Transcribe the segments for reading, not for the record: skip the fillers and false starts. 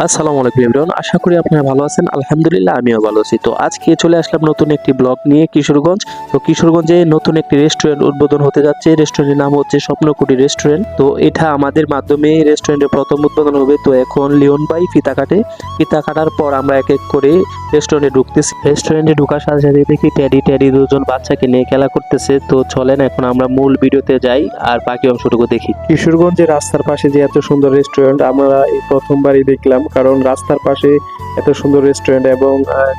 আসসালামু আলাইকুম এভরিওয়ান, আশা করি আপনারা ভালো আছেন। আলহামদুলিল্লাহ আমিও ভালো আছি। তো আজকে চলে আসলাম নতুন একটি ব্লগ নিয়ে কিশোরগঞ্জ। তো কিশোরগঞ্জে নতুন একটি রেস্টুরেন্ট উদ্বোধন হতে যাচ্ছে। রেস্টুরেন্টের নাম হচ্ছে স্বপ্নকুটি রেস্টুরেন্ট। তো এটা আমাদের মাধ্যমে রেস্টুরেন্টের প্রথম উদ্বোধন হবে। তো এখন লিওন ভাই ফিতা কাটে, ফিতা কাটার পর আমরা এক এক করে রেস্টুরেন্টে ঢুকতেছি। রেস্টুরেন্টে ঢোকার সাথে সাথে দেখি ট্যাডি দুজন বাচ্চাকে নিয়ে খেলা করতেছে। তো চলেন এখন আমরা মূল ভিডিওতে যাই আর বাকি অংশটুকু দেখি। কিশোরগঞ্জের রাস্তার পাশে যে এত সুন্দর রেস্টুরেন্ট আমরা এই প্রথমবারই দেখলাম, কারণ রাস্তার পাশে এত সুন্দর রেস্টুরেন্ট এবং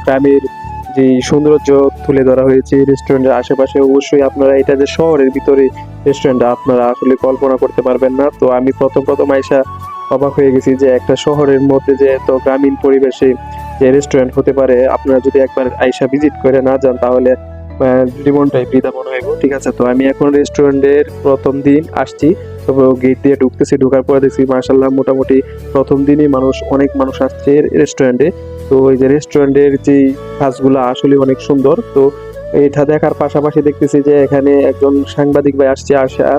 গ্রামের যে সৌন্দর্য তুলে ধরা হয়েছে রেস্টুরেন্টের আশেপাশে। অবশ্যই আপনারা এটা যে শহরের ভিতরে রেস্টুরেন্ট আপনারা আসলে কল্পনা করতে পারবেন না। তো আমি প্রথম আইসা অবাক হয়ে গেছি যে একটা শহরের মধ্যে যে এত গ্রামীণ পরিবেশে যে রেস্টুরেন্ট হতে পারে। আপনারা যদি একবার আইসা ভিজিট করে না যান তাহলে জীবনটাই বৃথা মনে হইব। ঠিক আছে, তো আমি এখন রেস্টুরেন্টের প্রথম দিন আসছি। তো গেট দিয়ে ঢুকতেছি, ঢোকার পরে দেখছি মার্শাল্লাহ মোটামুটি প্রথম দিনই অনেক মানুষ আসছে রেস্টুরেন্টে। তো এই যে রেস্টুরেন্টের যে কাজগুলো আসলে অনেক সুন্দর। তো এটা দেখার পাশাপাশি দেখতেছি যে এখানে একজন সাংবাদিক ভাই আসা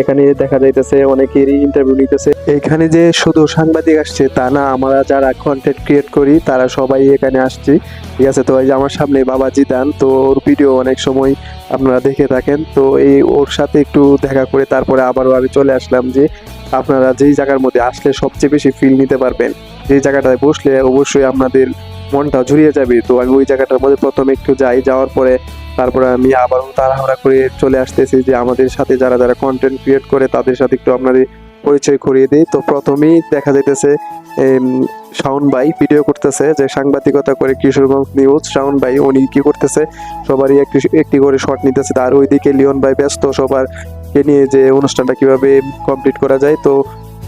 এখানে দেখা যাইতেছে অনেকেরই ইন্টারভিউ নিতেছে। এখানে যে শুধু সাংবাদিক আসছে তা না, আমরা যারা কন্টেন্ট ক্রিয়েট করি তারা সবাই এখানে আসছি। ঠিক আছে, তো এই যে আমার সামনে বাবা জিদান, তো ওর ভিডিও অনেক সময় আপনারা দেখে থাকেন। তো এই ওর সাথে একটু দেখা করে তারপরে আবারও আমি চলে আসলাম যে আপনারা যেই জায়গার মধ্যে আসলে সবচেয়ে বেশি ফিল নিতে পারবেন, যেই জায়গাটায় বসলে অবশ্যই আপনাদের মনটা জুড়িয়ে যাবে। তো আমি ওই জায়গাটার মধ্যে প্রথমে একটু যাওয়ার পরে তারপরে আমি আবারও তাড়াহুড়া করে চলে আসতেছি যে আমাদের সাথে যারা যারা কন্টেন্ট ক্রিয়েট করে তাদের সাথে একটু আপনাদের পরিচয় করিয়ে দিই। তো প্রথমেই দেখা যাইতেছে শাওন ভাই ভিডিও করতেছে, যে সাংবাদিকতা করে কিশোরগঞ্জ নিউজ। শাওন ভাই উনি কি করতেছে, সবারই একটি একটি করে শট নিতেছে। আর ওইদিকে লিওন ভাই ব্যস্ত সবারকে নিয়ে যে অনুষ্ঠানটা কিভাবে কমপ্লিট করা যায়। তো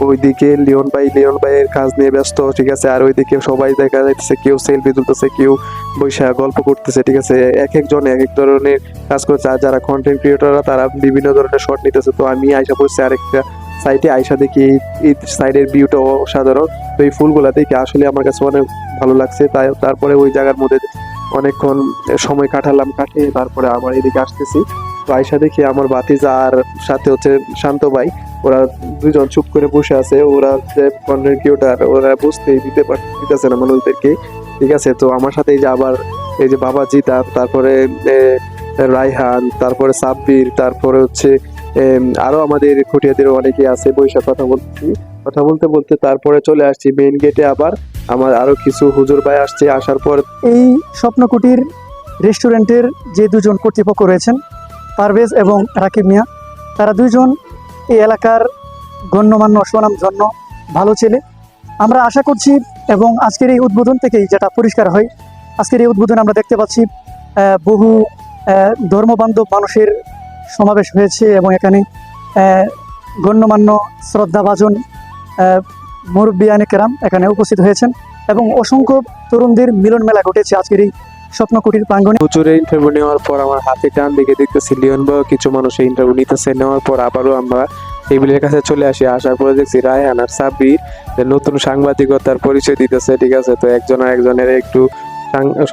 ওইদিকে লিওন ভাইয়ের কাজ নিয়ে ব্যস্ত। ঠিক আছে, আর ওইদিকে সবাই দেখা যাইতেছে কেউ সেলফি তুলতেছে, কেউ বৈশা গল্প করতেছে। ঠিক আছে, এক একজন এক এক ধরনের কাজ করছে। আর যারা কন্টেন্ট ক্রিয়েটররা তারা বিভিন্ন ধরনের শট নিতেছে। তো আমি আইসা পড়ছি আরেকটা সাইটে, আইসা দেখি এই সাইডের ভিউটা অসাধারণ। তো এই ফুলগুলা দেখে আসলে আমার কাছে অনেক ভালো লাগছে। তারপরে ওই জায়গার মধ্যে অনেকক্ষণ সময় কাটিয়ে তারপরে আমার এদিকে আসতেছি। তো আইসা দেখি আমার ভাতিজা আর সাথে হচ্ছে শান্ত ভাই, ওরা দুজন চুপ করে বসে আছে। ওরা যে কন্টেন্ট ক্রিয়েটর ওরা বুঝতেই দিতেছে না মানুষদেরকে। ঠিক আছে, তো আমার সাথে এই যে আবার এই যে বাবা জিতা, তারপরে রায়হান, তারপরে সাব্বির, তারপরে হচ্ছে আরো আমাদের খুঁটিয়াদের অনেকে আছে। বৈশাখ কথা বলতে বলতে তারপরে চলে আসছি মেইন গেটে। আবার আমার আরো কিছু হুজুর ভাই আসছে। আসার পর এই স্বপ্নকুটির রেস্টুরেন্টের যে দুজন কর্তৃপক্ষ রয়েছেন, পারভেজ এবং রাকিব মিয়া, তারা দুইজন এই এলাকার গণ্যমান্য সুনামধন্য ভালো ছেলে। আমরা আশা করছি এবং আজকের এই উদ্বোধন থেকেই যেটা পরিষ্কার হয়, আজকের এই উদ্বোধনে আমরা দেখতে পাচ্ছি বহু ধর্মবান্ধব মানুষের সমাবেশ হয়েছে এবং এখানে গণ্যমান্য শ্রদ্ধাভাজন মুরব্বিয়ানে কেরাম এখানে উপস্থিত হয়েছেন এবং অসংখ্য তরুণদের মিলন মেলা ঘটেছে আজকের এই স্বপ্নকুটির প্রাঙ্গণে। হুজুরের ইন্টারভিউ নেওয়ার পর আমার হাতে ডান দিকে দেখতেছি লিওন ভাই কিছু মানুষের ইন্টারভিউ নিতেছে। নেওয়ার পর আবারও আমরা টেবিলের কাছে চলে আসি। আসার পরে দেখছি রায়হান আর সাব্বির নতুন সাংবাদিকতার পরিচয় দিতেছে। ঠিক আছে, তো একজন আরেকজনের একটু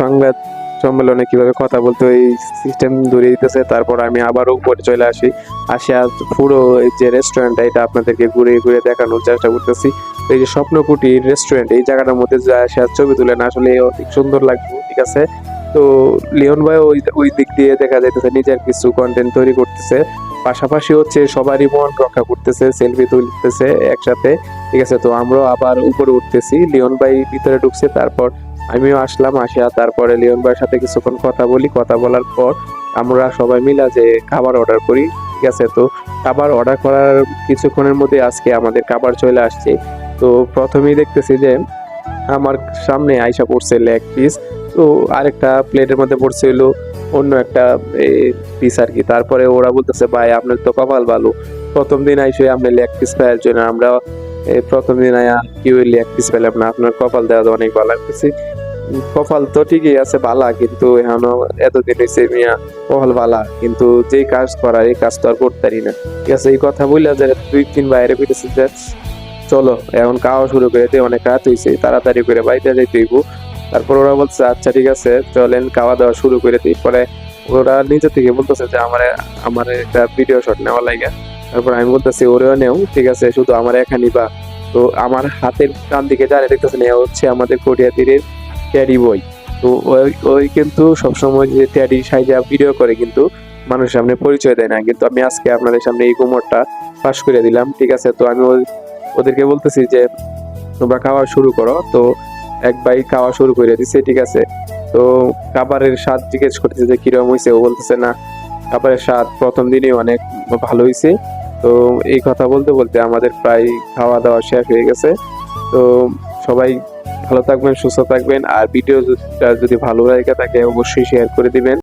সংবাদ সম্মেলনে কিভাবে কথা বলতে এই সিস্টেম ধরিয়ে দিতেছে। তারপর আমি আবারও উপরে চলে আসি। পুরো যে রেস্টুরেন্টটা এটা আপনাদেরকে ঘুরে ঘুরে দেখানোর চেষ্টা করতেছি। এই যে স্বপ্নকুটির রেস্টুরেন্ট, এই জায়গাটার মধ্যে ছবি তুলেন আসলে অনেক সুন্দর লাগবে। ঠিক আছে, তো লিওন ভাই ওই দিক দিয়ে দেখা যাইতেছে নিজের কিছু কন্টেন্ট তৈরি করতেছে, পাশাপাশি হচ্ছে সবারই মন রক্ষা করতেছে, সেলফি তুলতেছে একসাথে। ঠিক আছে, তো আমরাও আবার উপরে উঠতেছি। লিওন ভাই ভিতরে ঢুকছে, তারপর আমিও আসলাম। আসিয়া তারপরে লিওন ভাইয়ের সাথে কিছুক্ষণ কথা বলার পর আমরা সবাই মিলা যে খাবার অর্ডার করি। ঠিক আছে, তো খাবার অর্ডার করার কিছুক্ষণের মধ্যে আজকে আমাদের খাবার চলে আসছে। তো প্রথমেই দেখতেছি যে আমার সামনে আইসা পড়ছে লেগ পিস। তো আরেকটা প্লেটের মধ্যে পড়ছে হলো অন্য একটা পিস আর কি। তারপরে ওরা বলতেছে ভাই আপনার তো কপাল ভালো, প্রথম দিন আইসে আপনি লেগ পিস পাওয়ার জন্য। আমরা প্রথম দিন আয়া কেউ লেগ পিস পেলাম না, আপনার কপাল দেওয়া অনেক ভালো লাগতেছে। কপাল তো ঠিকই আছে ভালা, কিন্তু এখনো এতদিন হয়েছে মিয়া কপাল ভালা, কিন্তু যেই কাজ করার এই কাজ তো আর করতে পারি না। ঠিক আছে, এই কথা বললে যে 2-3 বাইরে পেতেছে যে চলো এখন খাওয়া শুরু করে দিই, অনেক রাত হয়েছে, তাড়াতাড়ি করে বাড়িতে যাইতে হইব। তারপর ওরা বলছে আচ্ছা ঠিক আছে চলেন খাওয়া দাওয়া শুরু করে দিই। পরে ওরা নিজে থেকে বলতেছে যে আমার একটা ভিডিও শট নেওয়া লাগে। তারপর আমি বলতেছি ওরেও নেও, ঠিক আছে, শুধু আমার একা নিবা। তো আমার হাতের ডান দিকে যারা দেখতেছেন এ হচ্ছে আমাদের কটিয়া তীরের ট্যাডি বই। তো ওই কিন্তু সবসময় যে ট্যাডি সাইজা ভিডিও করে কিন্তু মানুষের সামনে পরিচয় দেয় না, কিন্তু আমি আজকে আপনাদের সামনে এই গুমরটা পাশ করে দিলাম। ঠিক আছে, তো আমি ওদেরকে বলতেছি যে তোমরা খাওয়া শুরু করো। তো এক ভাই খাওয়া শুরু করে দিছে। ঠিক আছে, তো খাবারের স্বাদ জিজ্ঞেস করতেছে যে কিরকম হয়েছে, ও বলতেছে না খাবারের স্বাদ প্রথম দিনই অনেক ভালো হয়েছে। তো এই কথা বলতে বলতে আমাদের প্রায় খাওয়া দাওয়া শেষ হয়ে গেছে। তো সবাই ভালো থাকবেন, সুস্থ থাকবেন, আর ভিডিও যদি ভালো লাগে থাকে অবশ্যই শেয়ার করে দিবেন।